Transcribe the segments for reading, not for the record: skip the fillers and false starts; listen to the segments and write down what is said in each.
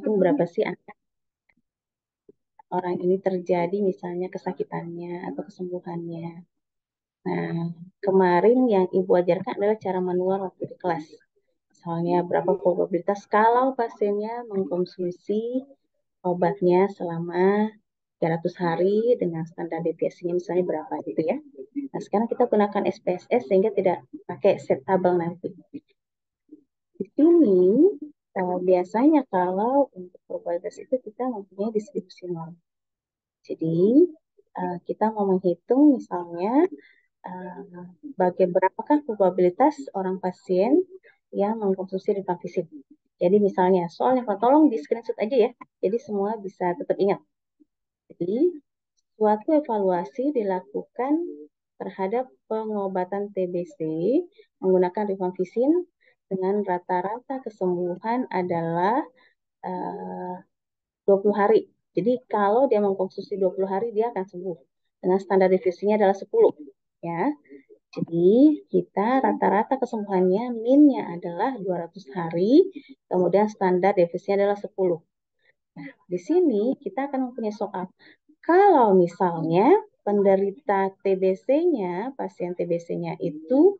berapa sih angka orang ini terjadi misalnya kesakitannya atau kesembuhannya. Nah, kemarin yang Ibu ajarkan adalah cara manual waktu di kelas. Misalnya berapa probabilitas kalau pasiennya mengkonsumsi obatnya selama 300 hari dengan standar deviasinya misalnya berapa gitu ya. Nah, sekarang kita gunakan SPSS sehingga tidak pakai set tabel nanti. Di sini biasanya kalau untuk probabilitas itu kita mempunyai distribusi norm. Jadi kita mau menghitung misalnya bagi berapakah probabilitas orang pasien yang mengkonsumsi rifampicin. Jadi misalnya soalnya tolong di screenshot aja ya. Jadi semua bisa tetap ingat. Jadi suatu evaluasi dilakukan terhadap pengobatan TBC menggunakan rifampicin dengan rata-rata kesembuhan adalah 20 hari. Jadi kalau dia mengkonsumsi 20 hari dia akan sembuh. Dengan standar deviasinya adalah 10 ya. Jadi kita rata-rata kesembuhannya minnya adalah 200 hari, kemudian standar deviasinya adalah 10. Nah, di sini kita akan mempunyai soal. Kalau misalnya penderita TBC-nya, pasien TBC-nya itu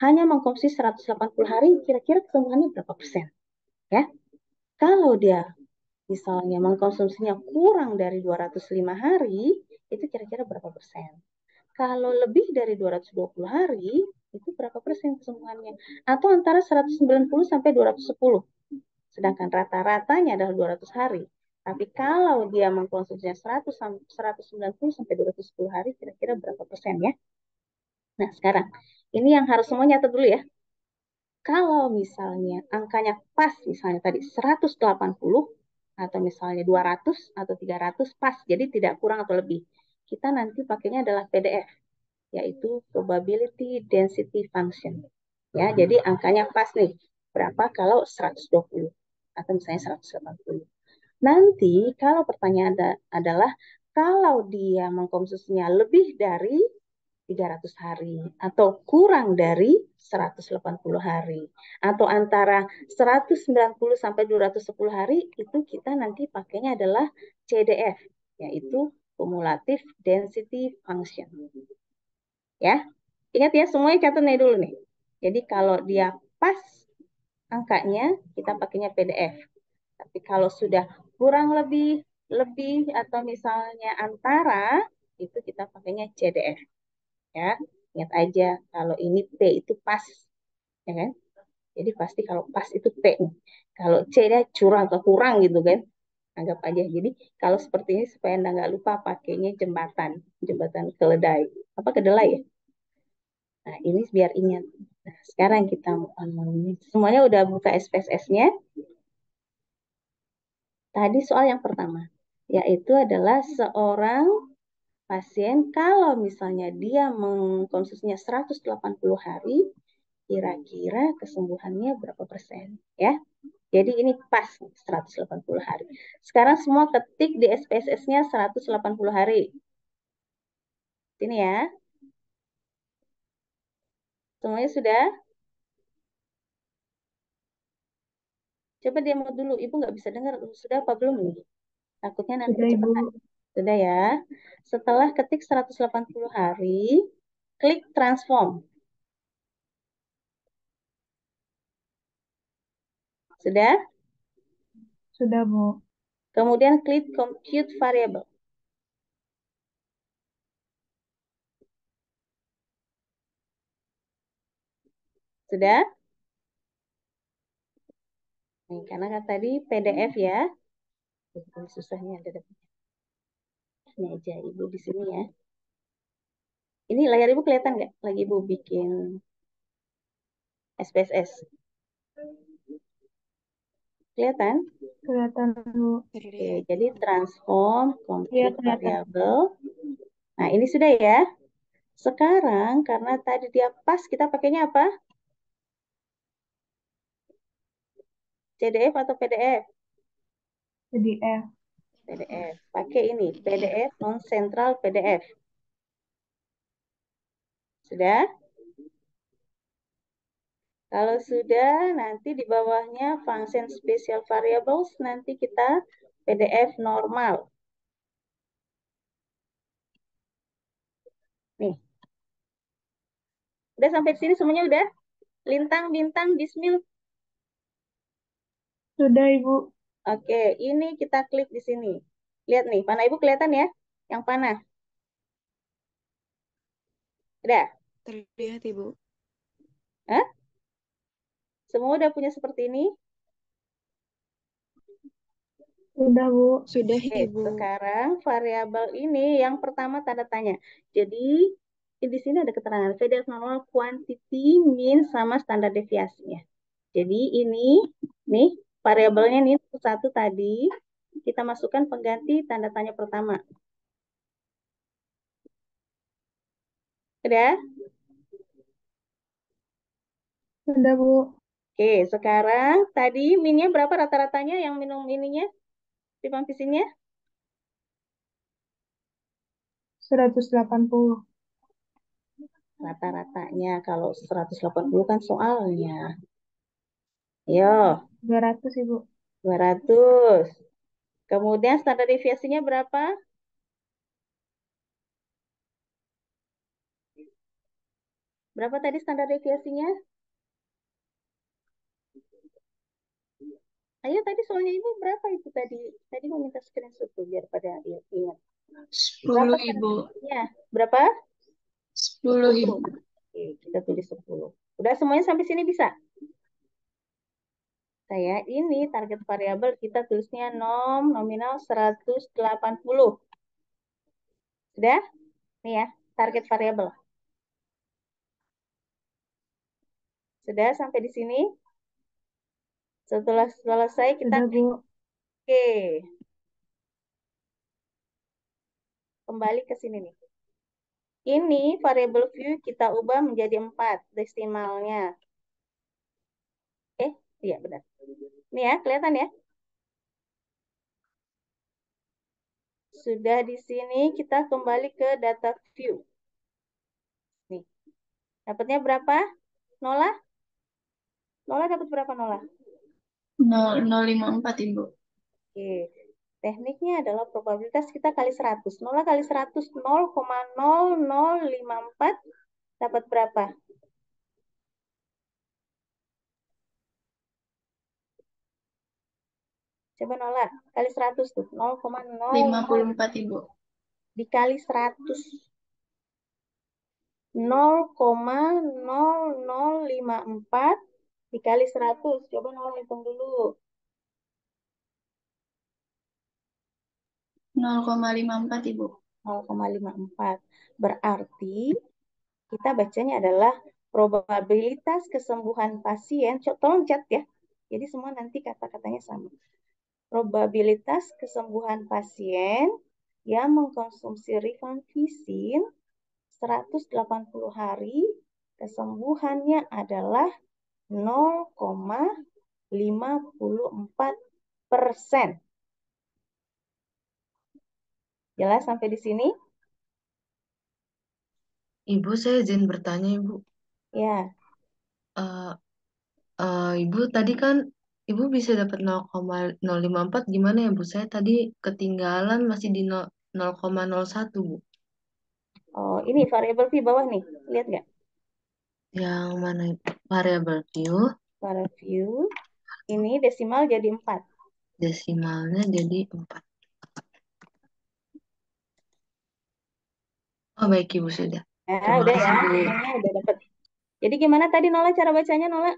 hanya mengkonsumsi 180 hari, kira-kira kesembuhannya berapa persen? Ya, kalau dia misalnya mengkonsumsinya kurang dari 205 hari, itu kira-kira berapa persen? Kalau lebih dari 220 hari, itu berapa persen kesembuhannya? Atau antara 190 sampai 210. Sedangkan rata-ratanya adalah 200 hari. Tapi kalau dia mengkonsumsinya 190 sampai 210 hari, kira-kira berapa persen ya? Nah, sekarang ini yang harus semuanya nyata dulu ya. Kalau misalnya angkanya pas, misalnya tadi 180 atau misalnya 200 atau 300 pas, jadi tidak kurang atau lebih. Kita nanti pakainya adalah PDF, yaitu probability density function. Ya, jadi angkanya pas nih. Berapa kalau 120 atau misalnya 180. Nanti kalau pertanyaan adalah kalau dia mengkonsumsinya lebih dari 300 hari atau kurang dari 180 hari atau antara 190 sampai 210 hari itu kita nanti pakainya adalah CDF yaitu cumulative density function. Ya. Ingat ya semuanya catat nih dulu nih. Jadi kalau dia pas angkanya kita pakainya PDF. Tapi kalau sudah kurang lebih atau misalnya antara itu kita pakainya CDF ya. Ingat aja kalau ini P itu pas ya kan? Jadi pasti kalau pas itu P nih. Kalau C nya curang atau kurang gitu kan. Anggap aja. Jadi kalau seperti ini supaya Anda nggak lupa pakainya jembatan keledai. Apa kedelai ya? Nah, ini biar ingat. Nah, sekarang kita semuanya udah buka SPSS-nya. Tadi soal yang pertama, yaitu adalah seorang pasien kalau misalnya dia mengkonsumsinya 180 hari, kira-kira kesembuhannya berapa persen? Ya, jadi ini pas 180 hari. Sekarang semua ketik di SPSS-nya 180 hari. Sini ya. Semuanya sudah? Coba demo dulu. Ibu nggak bisa dengar. Sudah apa belum nih? Takutnya nanti Sudah, Ibu. kecepatan. Sudah ya. Setelah ketik 180 hari, klik transform. Sudah? Sudah, Bu. Kemudian klik compute variable. Sudah? Nih, karena kan tadi PDF ya. Ini susahnya ada. Ini aja Ibu di sini ya. Ini layar Ibu kelihatan nggak? Lagi Ibu bikin SPSS. Kelihatan? Kelihatan, Bu. Oke, jadi transform Iya, compute kelihatan. variable. Nah, ini sudah ya. Sekarang karena tadi dia pas, kita pakainya apa? CDF atau PDF? PDF. PDF. Pakai ini, PDF non central PDF. Sudah? Kalau sudah, nanti di bawahnya function special variables, nanti kita PDF normal. Nih, udah sampai sini semuanya udah? Lintang, bintang, bismil. Sudah, Ibu. Oke, ini kita klik di sini. Lihat nih, panah Ibu kelihatan ya? Yang panah. Udah? Terlihat, Ibu. Hah? Semua udah punya seperti ini? Sudah, Bu. Sudah, Oke, Ibu. sekarang variabel ini yang pertama tanda tanya. Jadi, di sini ada keterangan VDF normal quantity, mean, sama standar deviasinya. Jadi ini, nih, variabelnya nih, satu tadi, kita masukkan pengganti tanda tanya pertama. Udah? Sudah, Bu. Oke, sekarang tadi minnya berapa rata-ratanya yang minum ininya, rifampicin-nya? 180. Rata-ratanya kalau 180 kan soalnya. Yo, 200, Ibu. 200. Kemudian standar deviasinya berapa? Berapa tadi standar deviasinya? Ayo tadi soalnya ibu berapa itu tadi? Tadi mau minta screenshot tuh biar pada ingat. Berapa 10, standar Ibu. deviasinya? Berapa? 10, 10. Ibu. Oke, kita tulis 10. Udah semuanya sampai sini bisa? Saya ini target variabel kita tulisnya nominal 180. Sudah? Nih ya, target variabel. Sudah sampai di sini? Setelah selesai kita Sudah, klik Bu. OK. Kembali ke sini nih. Ini variable view kita ubah menjadi 4 desimalnya. Iya benar. Ini ya, kelihatan ya? Sudah di sini kita kembali ke data view. Nih, dapatnya berapa? Nola? Nola dapat berapa Nola? 0,054, Ibu. Oke. Tekniknya adalah probabilitas kita kali 100. Nola kali 100, 0,0054 dapat berapa? Coba Nola, kali 100 tuh. 0,00 54, Ibu. dikali 100. 0,0054 dikali 100. Coba Nola hitung dulu. 0,54, Ibu. 0,54. Berarti kita bacanya adalah probabilitas kesembuhan pasien. Tolong cat ya. Jadi semua nanti kata-katanya sama. Probabilitas kesembuhan pasien yang mengkonsumsi rifampicin 180 hari, kesembuhannya adalah 0,54%. Jelas sampai di sini? Ibu, saya izin bertanya, Ibu. Ya, Eh, Ibu tadi kan Ibu bisa dapat 0,054 gimana ya, Bu? Saya tadi ketinggalan masih di 0,01, Bu. oh ini variabel V bawah nih, lihat nggak? Yang mana itu? Variable view, Variabel view, ini desimal jadi 4. desimalnya jadi 4. Oh, baik, Ibu, sudah. Nah, Terima udah ya, kasih, Bu. semuanya udah dapat. Jadi gimana tadi Nola cara bacanya Nola?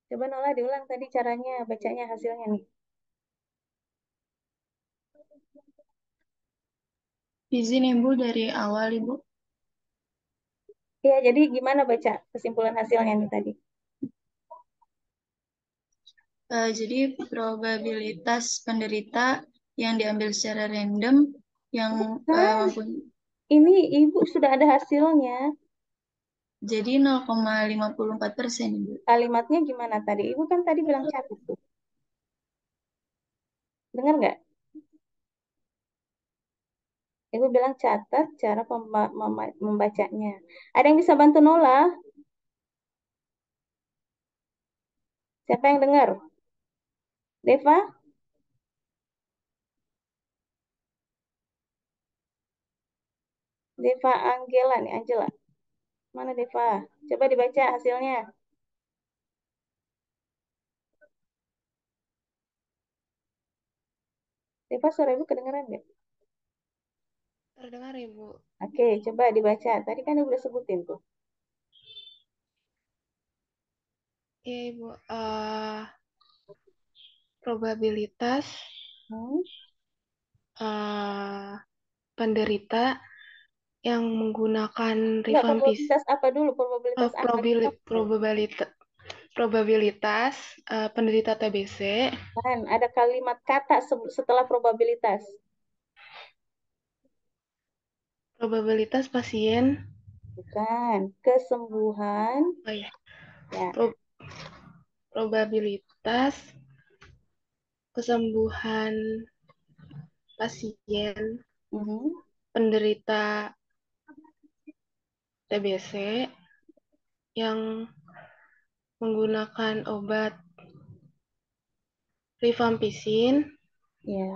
Coba Nola diulang tadi caranya bacanya hasilnya nih. Izin, Ibu, dari awal, Ibu. Ya, jadi gimana baca kesimpulan hasilnya nih tadi? Jadi probabilitas penderita yang diambil secara random yang Nah, mempunyai ini Ibu sudah ada hasilnya. jadi 0,54%, Ibu. Kalimatnya gimana tadi? Ibu kan tadi bilang catat tuh. Dengar nggak? Ibu bilang catat cara membacanya. Ada yang bisa bantu Nola? Siapa yang dengar? Deva? Deva Angela nih, Angela. Mana Deva? Coba dibaca hasilnya. Deva, suara ibu kedengeran nggak? Terdengar, Ibu. Oke, coba dibaca. Tadi kan ibu udah sebutin tuh. Iya, Ibu. Probabilitas Hmm? penderita yang menggunakan Enggak, rifampis probabilitas apa dulu? Probabilitas apa? Kita mulai. probabilitas penderita TBC, Kan ada kalimat kata setelah probabilitas. probabilitas pasien, Bukan. Kesembuhan. oh ya, Ya. pro- probabilitas kesembuhan pasien Mhm. penderita TBC yang menggunakan obat rifampicin Ya.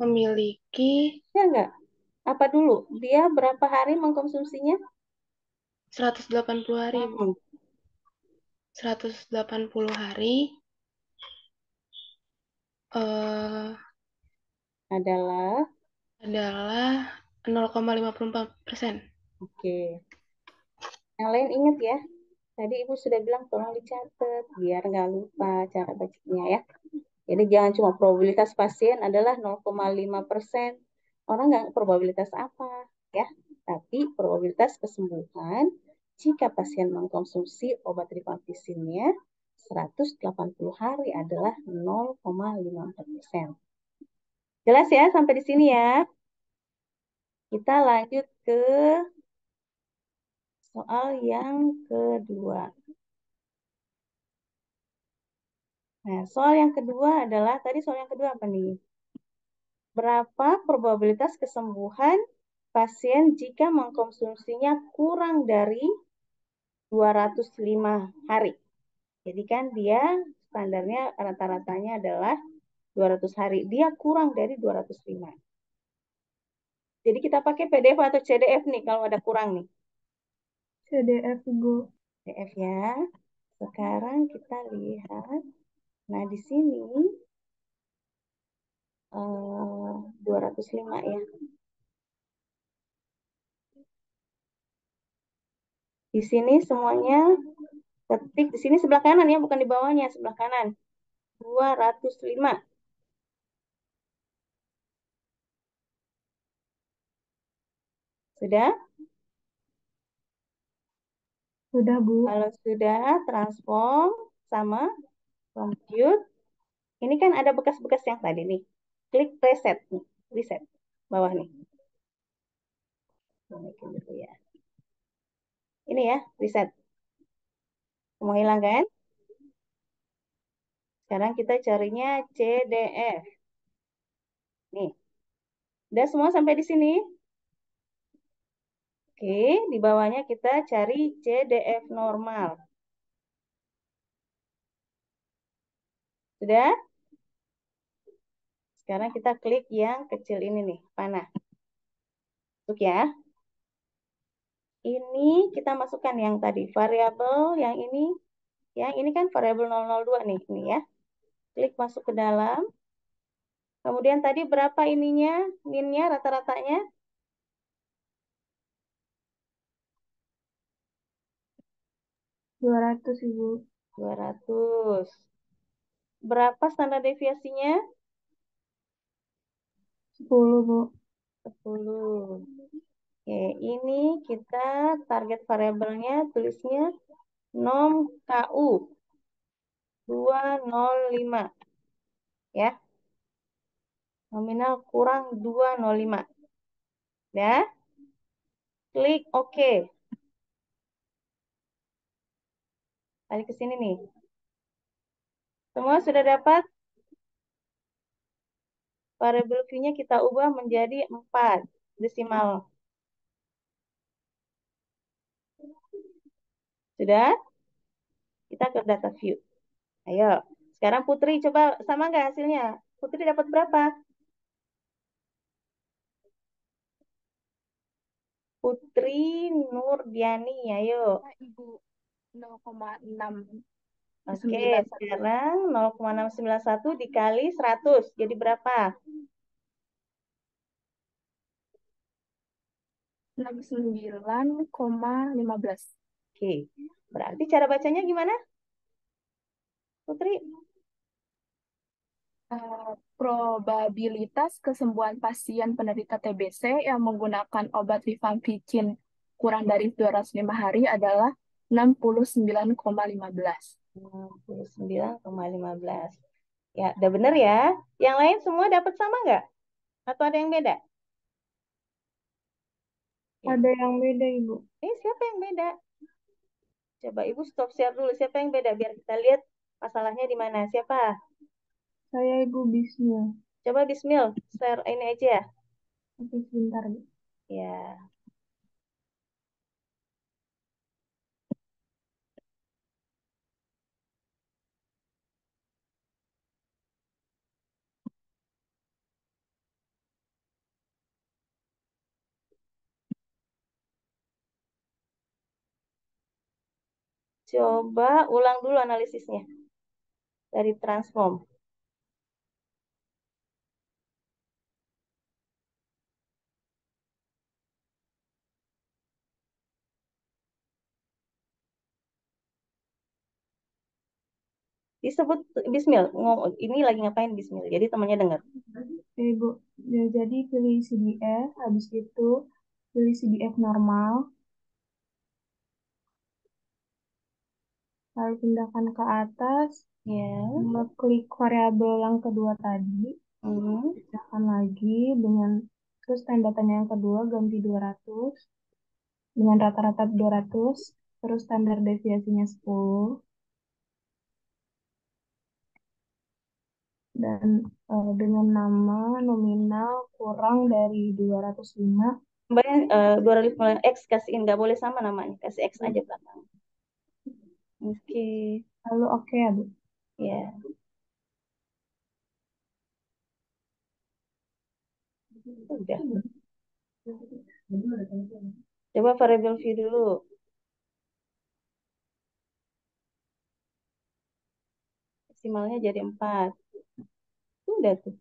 memiliki Ya enggak? Apa dulu? Dia berapa hari mengkonsumsinya? 180 hari, Bu. Hmm. 180 hari eh, Adalah, adalah 0,54%. oke. Yang lain ingat ya. Tadi Ibu sudah bilang tolong dicatat biar nggak lupa cara bacanya ya. Jadi jangan cuma probabilitas pasien adalah 0,5%. Orang nggak probabilitas apa ya. Tapi probabilitas kesembuhan jika pasien mengkonsumsi obat rifampicin-nya 180 hari adalah 0,54%. Jelas ya sampai di sini ya. Kita lanjut ke soal yang kedua. Nah, soal yang kedua adalah, tadi soal yang kedua apa nih? Berapa probabilitas kesembuhan pasien jika mengkonsumsinya kurang dari 205 hari? Jadi kan dia standarnya rata-ratanya adalah 200 hari. Dia kurang dari 205. Jadi kita pakai PDF atau CDF nih kalau ada kurang nih. CDF, Ibu. PDF ya. Sekarang kita lihat. Nah, di sini 205 ya. Di sini semuanya ketik di sini sebelah kanan ya, bukan di bawahnya, sebelah kanan. 205. Sudah? Sudah, Bu. Kalau sudah transform sama compute, ini kan ada bekas-bekas yang tadi nih. Klik reset nih, reset bawah nih. Dulu ya. Ini ya, reset. Semua hilang kan? Sekarang kita carinya CDF. Nih, udah semua sampai di sini? Oke, di bawahnya kita cari CDF normal. Sudah? Sekarang kita klik yang kecil ini nih, panah. Masuk ya. Ini kita masukkan yang tadi, variabel yang ini kan variabel 002 nih, ini ya. Klik masuk ke dalam. Kemudian tadi berapa ininya, minnya, rata-ratanya? 200, Ibu. 200. Berapa standar deviasinya? 10, Bu. 10. Oke, ini kita target variabelnya tulisnya nom KU 205 ya. Nominal kurang 205. Ya. Klik OK. Balik ke sini nih. Semua sudah dapat? variabel V-nya kita ubah menjadi 4 desimal. Sudah? Kita ke data view. Ayo, sekarang Putri coba sama nggak hasilnya? Putri dapat berapa? Putri Nurdiani, ayo. Ibu 0,6. Oke, sekarang 0,691 dikali 100. Jadi berapa? 69,15. Oke, berarti cara bacanya gimana, Putri? Probabilitas kesembuhan pasien penderita TBC yang menggunakan obat rifampicin kurang dari 205 hari adalah 69,15. 69,15. Ya, udah bener ya. Yang lain semua dapat sama nggak? Atau ada yang beda? Ada yang beda, Ibu. Siapa yang beda? Coba Ibu stop share dulu. Siapa yang beda? Biar kita lihat masalahnya di mana. Siapa? Saya Ibu Bismil. Coba Bismil, share ini aja ya. Oke, sebentar, Bu. Ya. Coba ulang dulu analisisnya dari transform. Disebut Bismil. Ini lagi ngapain Bismil? Jadi temannya dengar. Oke, Ibu. Ya, jadi pilih CDF, habis itu pilih CDF normal, lalu pindahkan ke atas, Ya. klik variabel yang kedua tadi, Hmm. pindahkan lagi dengan terus tanda tanya yang kedua ganti 200 dengan rata-rata 200, terus standar deviasinya 10 dan dengan nama nominal kurang dari 205. Kembali 205 X kasihin, nggak boleh sama namanya. Kasih X aja belakang. Oke. Lalu oke ya, Bu. Ya. Udah. Coba variable view dulu. Maksimalnya jadi 4. Udah tuh.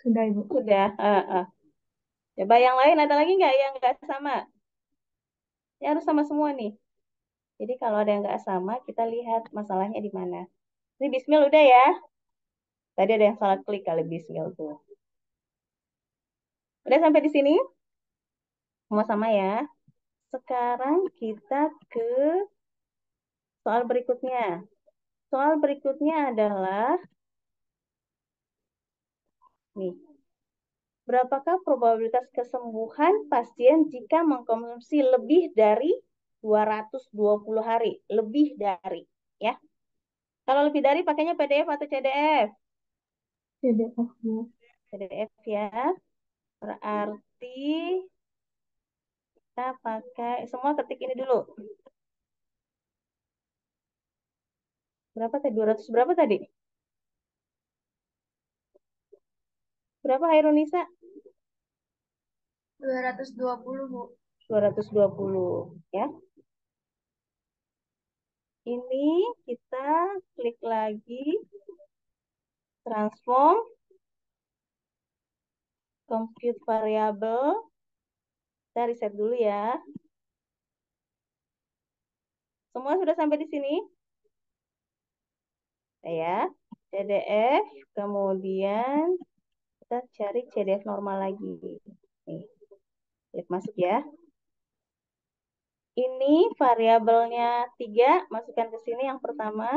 Sudah, Ibu. Udah. Coba yang lain ada lagi nggak yang nggak sama? Ya harus sama semua nih. Jadi kalau ada yang nggak sama, kita lihat masalahnya di mana. Ini Bismil udah ya. Tadi ada yang salah klik kali Bismil tuh. Udah sampai di sini? Sama-sama ya. Sekarang kita ke soal berikutnya. Soal berikutnya adalah nih. Berapakah probabilitas kesembuhan pasien jika mengkonsumsi lebih dari 220 hari? Lebih dari, ya. Kalau lebih dari pakainya PDF atau CDF? CDF, Bu. CDF ya. Berarti kita pakai, semua ketik ini dulu. Berapa tadi? 200 berapa tadi? Berapa Hairunisa? 220, Bu. 220 ya. Ini kita klik lagi transform compute variable. Kita reset dulu ya. Semua sudah sampai di sini? Ya. CDF, kemudian kita cari CDF normal lagi. Nih, klik masuk ya. Ini variabelnya 3, masukkan ke sini yang pertama.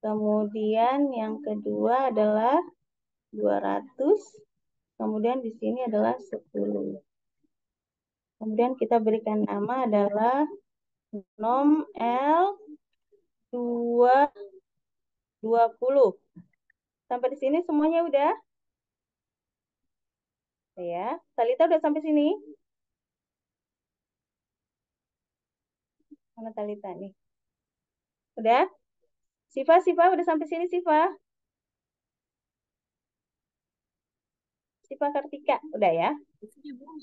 Kemudian yang kedua adalah 200. Kemudian di sini adalah 10. Kemudian kita berikan nama adalah nom L2 20. Sampai di sini semuanya udah? Ya. Talita udah sampai sini? Mana Talita nih? Udah? Siva udah sampai sini Siva? Siva Kartika, udah ya?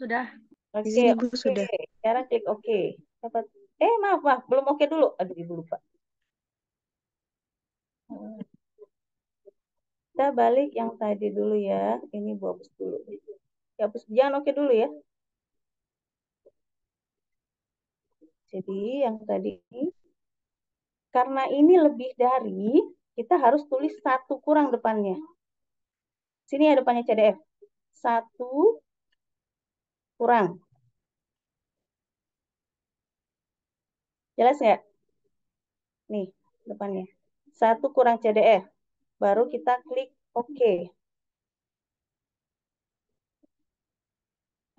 Sudah. Di Oke, sini Bu oke. sudah. Sekarang klik oke. Dapat. Maaf, belum oke dulu. Aduh, ibu lupa. Kita balik yang tadi dulu ya. Ini Bu hapus dulu. Hapus, jangan oke dulu ya. Jadi yang tadi, karena ini lebih dari, kita harus tulis 1 kurang depannya. Sini ya depannya CDF. 1 kurang. Jelas nggak? Nih, depannya. 1 kurang CDF. Baru kita klik OK.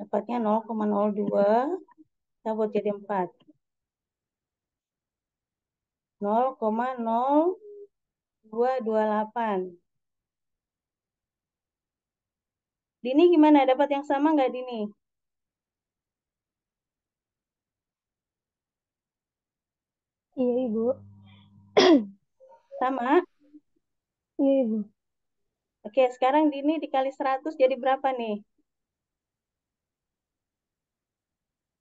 Dapatnya 0,02. Kita buat jadi 4. 0,0228. Dini gimana? Dapat yang sama nggak Dini? Iya, Ibu. Sama? Iya, Ibu. Oke, sekarang Dini dikali 100 jadi berapa nih?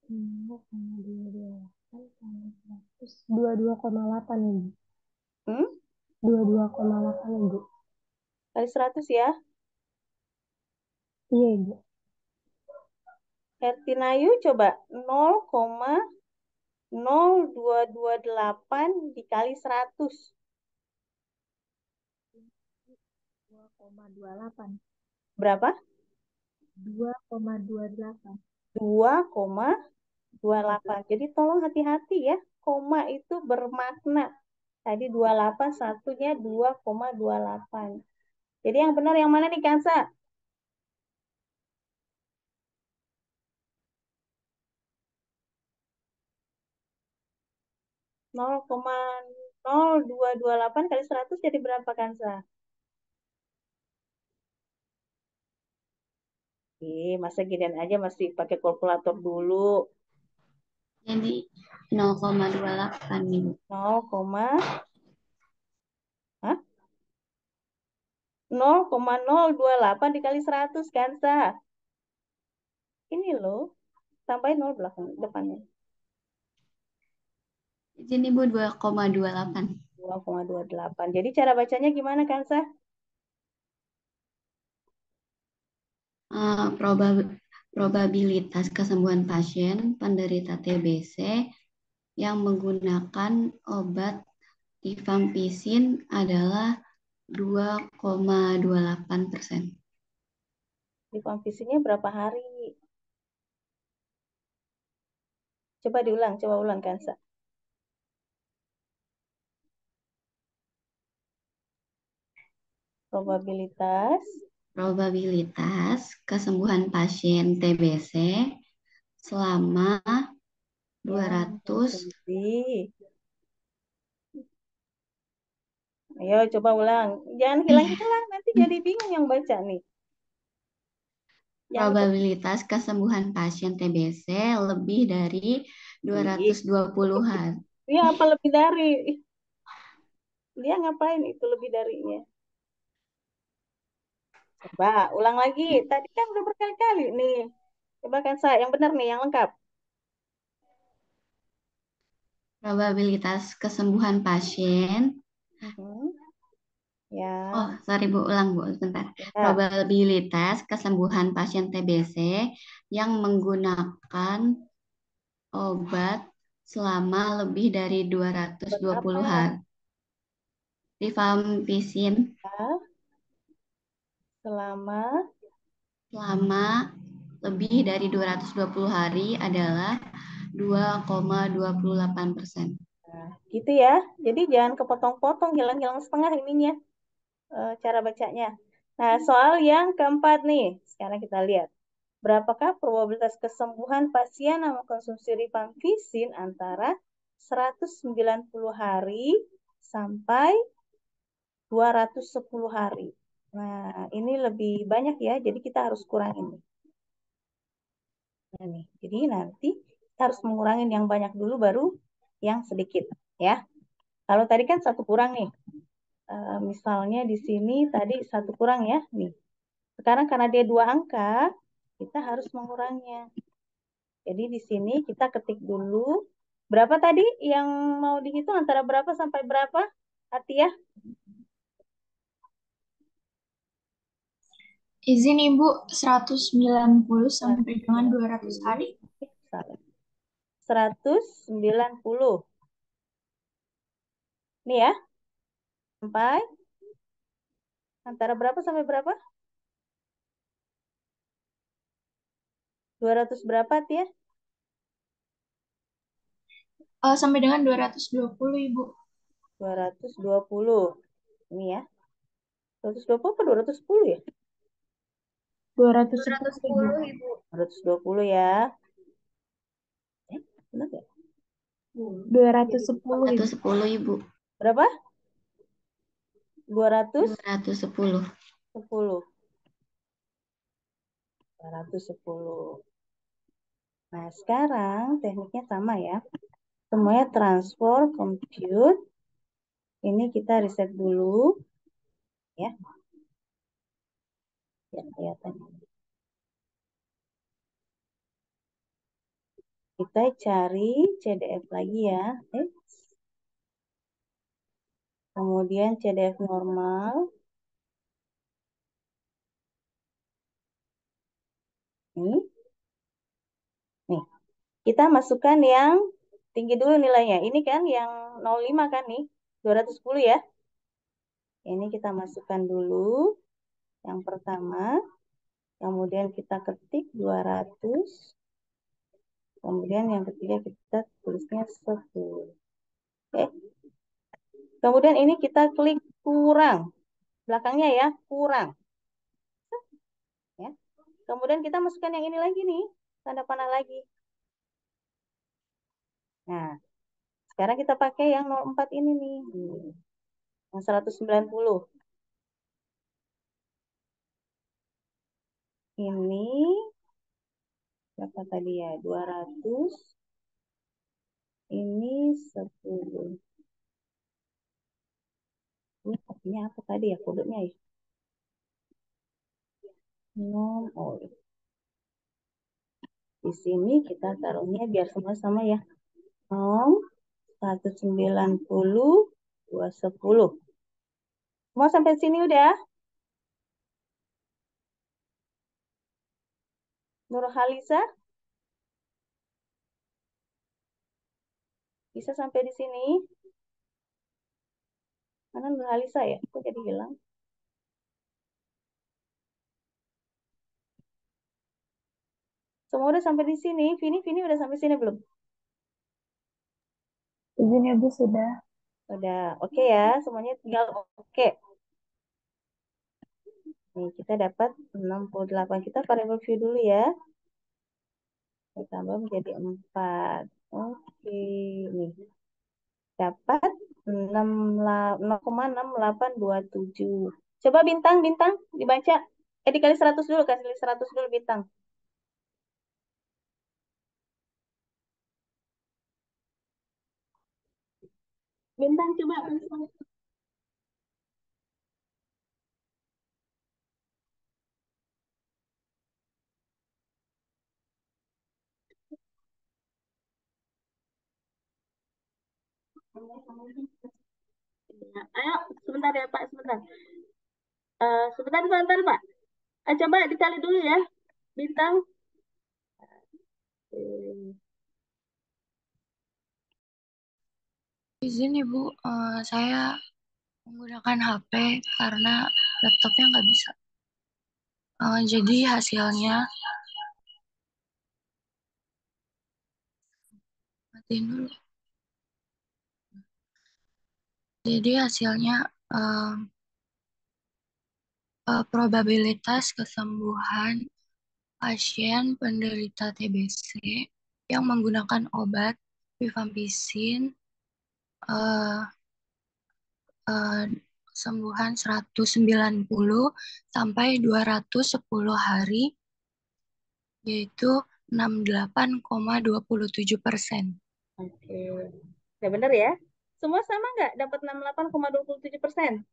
22,8, Ibu. 22,8, Ibu. Kali 100 ya. Iya, Ibu. Hertinayu coba 0,0228 dikali 100. 2,28. Berapa? 2,28. 2,28. Jadi tolong hati-hati ya. Koma itu bermakna. Tadi 28, satunya 2,28. Jadi yang benar yang mana nih Kansa? 0,0228 kali 100 jadi berapa Kansa? Masa ginian aja masih pakai kalkulator dulu. Jadi 0,28 nih Bu. 0,028 dikali 100 Kansa. Ini loh, sampai 0 belakang depannya. Jadi Bu 2,28. 2,28. Jadi cara bacanya gimana Kansa? Probabilitas kesembuhan pasien penderita TBC yang menggunakan obat rifampicin adalah 2,28%. Rifampicin-nya berapa hari? Coba ulang Kansa. Probabilitas kesembuhan pasien TBC selama 200. Ayo coba ulang. Jangan hilang-hilang, nanti jadi bingung yang baca nih. Probabilitas kesembuhan pasien TBC lebih dari 220 hari. Iya, apa lebih dari? Dia ngapain itu lebih darinya? Coba ulang lagi. Tadi kan udah berkali-kali nih. Coba kan yang benar nih, yang lengkap. Probabilitas kesembuhan pasien. Ya. Oh, sorry Bu, ulang Bu, sebentar. Ya. Probabilitas kesembuhan pasien TBC yang menggunakan obat selama lebih dari 220 hari. Rifampicin. Selama lebih dari 220 hari adalah 2,28%. Nah, gitu ya. Jadi jangan kepotong-potong, hilang-hilang setengah ininya. Cara bacanya. Nah, soal yang keempat nih. Sekarang kita lihat. Berapakah probabilitas kesembuhan pasien yang mengkonsumsi rifampicin antara 190 hari sampai 210 hari. Nah, ini lebih banyak ya, jadi kita harus kurangin nih. Nah, nih. Jadi nanti kita harus mengurangin yang banyak dulu baru yang sedikit ya. Kalau tadi kan satu kurang nih. Misalnya di sini tadi satu kurang ya. Nih. Sekarang karena dia dua angka, kita harus mengurangnya. Jadi di sini kita ketik dulu. Berapa tadi yang mau dihitung antara berapa sampai berapa? Atia? Izin Ibu 190 sampai dengan 200 hari. Salah. 190. Nih ya. Sampai antara berapa sampai berapa? 200 berapa, Tia? Sampai dengan 220 Ibu. 220. Ini ya. 220 apa 210 ya? 210 Ibu. 220 ya. Benar nggak? 210 Ibu. 110 Ibu. Berapa? 210. 210. 210. Nah, sekarang tekniknya sama ya. Semuanya transfer, compute. Ini kita reset dulu. Ya. Ya, kelihatan. Kita cari CDF lagi ya. Kemudian CDF normal. Nih. Nih. Kita masukkan yang tinggi dulu nilainya. Ini kan yang 05 kan nih. 210 ya. Ini kita masukkan dulu. Yang pertama. Kemudian kita ketik 200. Kemudian yang ketiga kita tulisnya 10. Oke. Kemudian ini kita klik kurang. Belakangnya ya, kurang. Ya. Kemudian kita masukkan yang ini lagi nih. Tanda panah lagi. Nah, sekarang kita pakai yang 04 ini nih. Yang 190. Ini berapa tadi ya? 200. Ini 10. Ini kopinya apa tadi ya? Kodenya ya? Oh, di sini kita taruhnya biar semua sama ya. 0, 190, 210. Semua sampai sini udah? Nurhalisa? Bisa sampai di sini? Mana Nurhalisa ya? Kok jadi hilang? Semua udah sampai di sini. Vini udah sampai sini belum? Izin Ibu sudah. Udah. Oke ya. Semuanya tinggal oke. Nih, kita dapat 68. Kita variable view dulu ya. Kita tambah menjadi 4. Oke. Nih. Dapat 0,6827. Coba bintang dibaca. Dikali 100 dulu. Kasih 100 dulu bintang. Bintang coba. Ayo, sebentar ya Pak, sebentar. Sebentar Pak. Coba dikali dulu ya, bintang. Izin Ibu, saya menggunakan HP karena laptopnya nggak bisa. Jadi hasilnya, matiin dulu. Jadi hasilnya probabilitas kesembuhan pasien penderita TBC yang menggunakan obat rifampicin kesembuhan 190 sampai 210 hari, yaitu 68,27%. Oke. Udah bener ya? Semua sama nggak? Dapat 68,27%?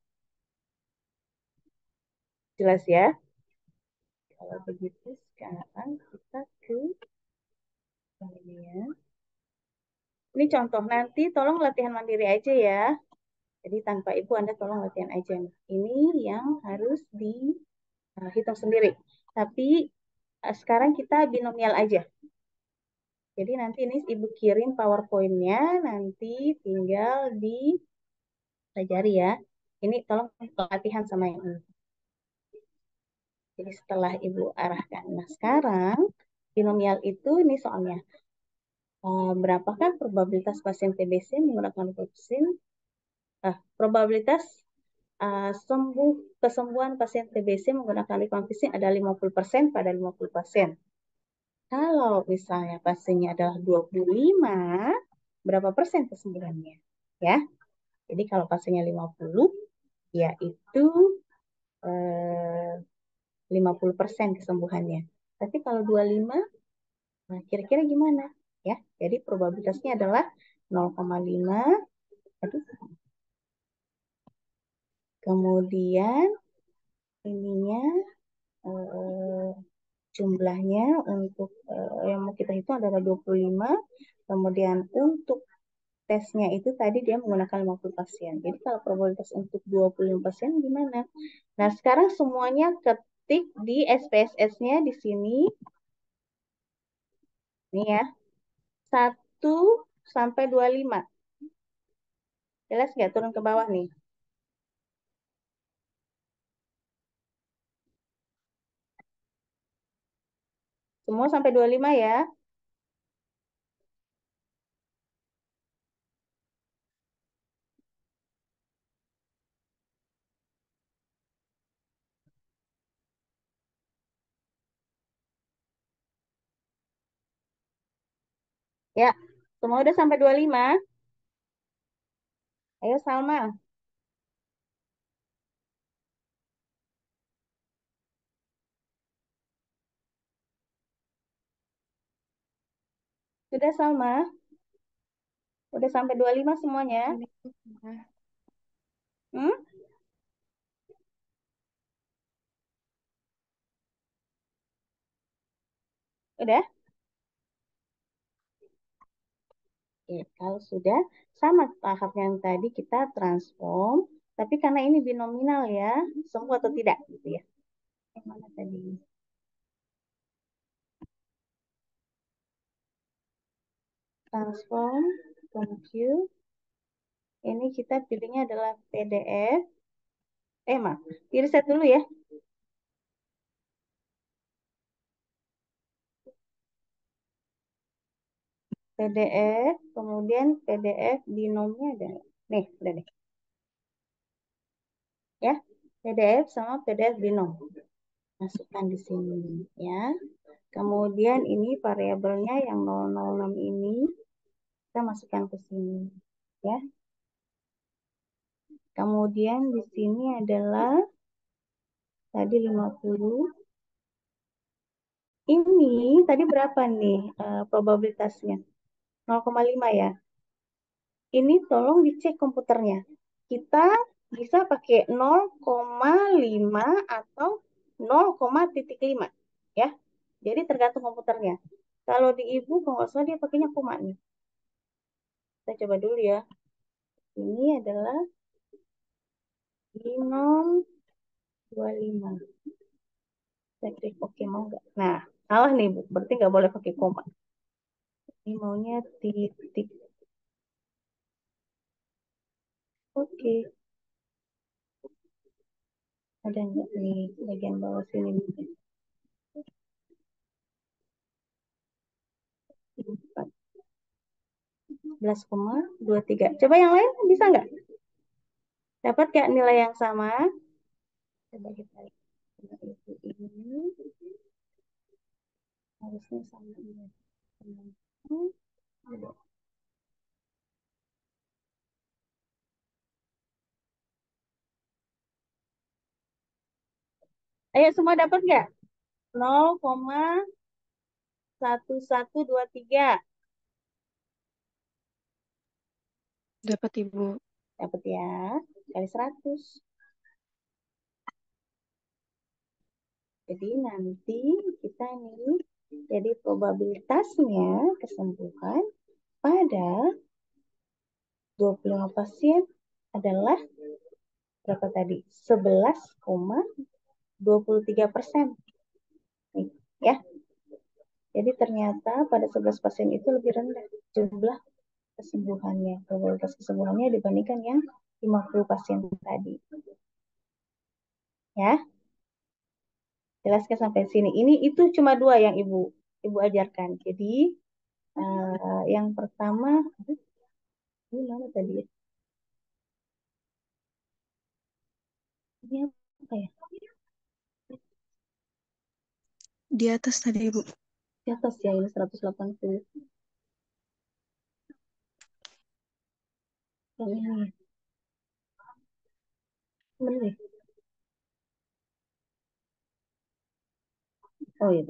Jelas ya? Kalau begitu sekarang kita ke ini ya. Ini contoh, nanti tolong latihan mandiri aja ya. Jadi tanpa ibu Anda tolong latihan aja. Ini yang harus dihitung sendiri. Tapi sekarang kita binomial aja. Jadi nanti ini ibu kirim PowerPoint-nya, nanti tinggal dipelajari ya. Ini tolong latihan sama yang ini. Jadi setelah ibu arahkan. Nah sekarang binomial itu ini soalnya. Berapakah probabilitas pasien TBC menggunakan vaksin? Probabilitas kesembuhan pasien TBC menggunakan rifampicin ada 50% pada 50%. Kalau misalnya pasiennya adalah 25, berapa persen kesembuhannya? Ya. Jadi kalau pasiennya 50, yaitu 50% kesembuhannya. Tapi kalau 25, nah kira-kira gimana? Ya, jadi probabilitasnya adalah 0,5. Aduh. Kemudian ininya jumlahnya untuk yang mau kita hitung adalah 25. Kemudian untuk tesnya itu tadi dia menggunakan 50 pasien. Jadi kalau probabilitas untuk 25 pasien gimana? Nah, sekarang semuanya ketik di SPSS-nya di sini. Nih ya. 1 sampai 25. Jelas nggak turun ke bawah nih? Semua sampai 25 ya. Ya, semua udah sampai 25. Ayo Salma. Sudah Salma? Udah sampai 25 semuanya? Hmm? Udah? Oke, kalau sudah sama tahap yang tadi kita transform, tapi karena ini binominal ya, semua atau tidak gitu ya. Mana tadi? Transform, compute. Ini kita pilihnya adalah PDF. Maaf, di reset dulu ya. PDF, kemudian PDF binomnya ada. Nih, udah deh. Ya, PDF sama PDF binom. Masukkan di sini ya. Kemudian ini variabelnya yang 006 ini kita masukkan ke sini ya. Kemudian di sini adalah tadi 50. Ini tadi berapa nih probabilitasnya? 0,5 ya. Ini tolong dicek komputernya. Kita bisa pakai 0,5 atau 0,5 ya. Jadi tergantung komputernya. Kalau di ibu kalau nggak salah dia pakainya koma nih. Kita coba dulu ya. Ini adalah binom 25. Saya klik oke mau nggak? Nah, salah nih Bu. Berarti nggak boleh pakai koma. Ini maunya titik. Oke. Ada nggak nih bagian bawah sini? 11,23. Coba yang lain bisa nggak? Dapat nggak nilai yang sama? Coba kita lihat. Ini harusnya sama ini. Ada. Ayo semua dapat nggak? 0,1123. Dapat Ibu. Dapat ya. Kali 100. Jadi nanti kita nih, jadi probabilitasnya kesembuhan pada 25 pasien adalah berapa tadi? 11,23%. Nih, ya. Jadi ternyata pada 11 pasien itu lebih rendah jumlah kesembuhannya, probabilitas kesembuhannya dibandingkan yang 50 pasien tadi. Ya. Jelaskan sampai sini. Ini itu cuma dua yang Ibu ajarkan. Jadi yang pertama ini mana tadi ya? Ini apa ya? Di atas tadi Ibu. Di atas ya ini 180. Yang ini. Benar ya? Oh iya.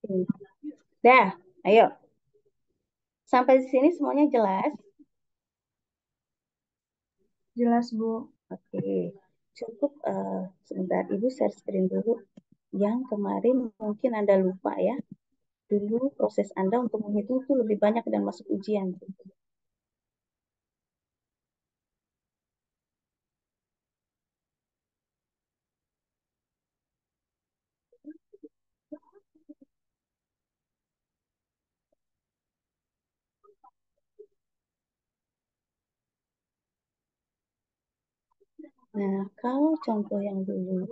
Ini. Dah, ayo. Sampai di sini semuanya jelas? Jelas, Bu. Oke. Cukup sebentar Ibu share screen dulu. Yang kemarin mungkin Anda lupa ya. Dulu proses Anda untuk menghitung itu lebih banyak dan masuk ujian. Nah, kalau contoh yang dulu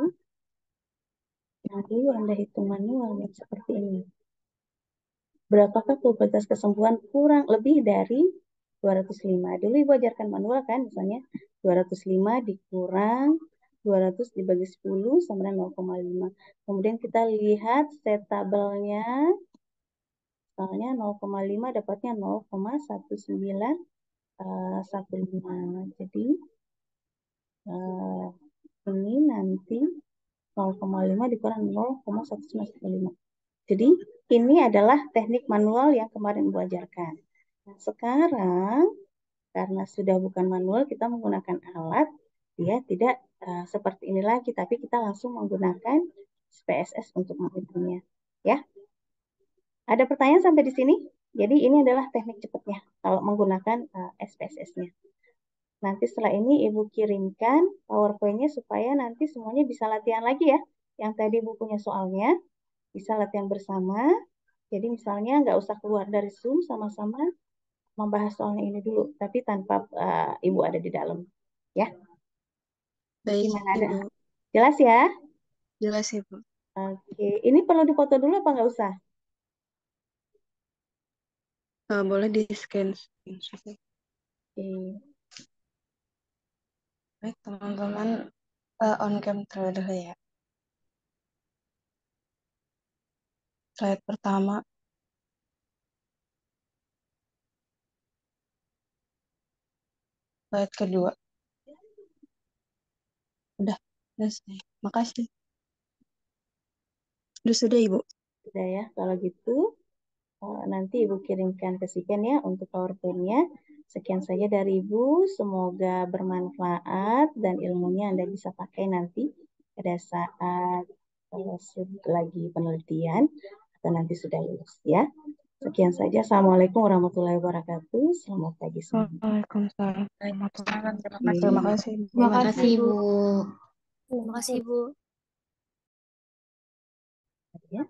Anda hitung manual yang seperti ini. Berapakah probabilitas kesembuhan kurang lebih dari 205? Dulu Ibu ajarkan manual kan, misalnya 205 dikurang 200 dibagi 10 sama dengan 0,5. Kemudian kita lihat set tabelnya, misalnya 0,5 dapatnya 0,1915. Jadi ini nanti 0,5 dikurang 0,1915. Jadi ini adalah teknik manual yang kemarin Ibu ajarkan. Nah, sekarang karena sudah bukan manual, kita menggunakan alat, dia tidak seperti ini lagi, tapi kita langsung menggunakan SPSS untuk menghitungnya. Ya, ada pertanyaan sampai di sini? Jadi ini adalah teknik cepatnya kalau menggunakan SPSS-nya. Nanti setelah ini Ibu kirimkan PowerPoint-nya supaya nanti semuanya bisa latihan lagi ya. Yang tadi bukunya soalnya bisa latihan bersama. Jadi misalnya nggak usah keluar dari Zoom, sama-sama membahas soalnya ini dulu, tapi tanpa Ibu ada di dalam. Ya, Baik gimana ada? Ibu. Jelas ya? Jelas Ibu. Oke, ini perlu dipoto dulu apa nggak usah? Boleh di scan screenshot. Oke. Baik teman-teman, on cam terlebih dahulu ya. Slide pertama. Slide kedua. Udah selesai. Makasih. Sudah Ibu. Sudah ya, kalau gitu nanti Ibu kirimkan ke Siken ya untuk PowerPoint-nya. Sekian saja dari Ibu, semoga bermanfaat dan ilmunya Anda bisa pakai nanti pada saat lagi penelitian atau nanti sudah lulus ya. Sekian saja. Assalamualaikum warahmatullahi wabarakatuh. Selamat pagi semua. Waalaikumsalam. Terima kasih. Terima kasih. Terima kasih, Bu. Terima kasih, Bu. Ya.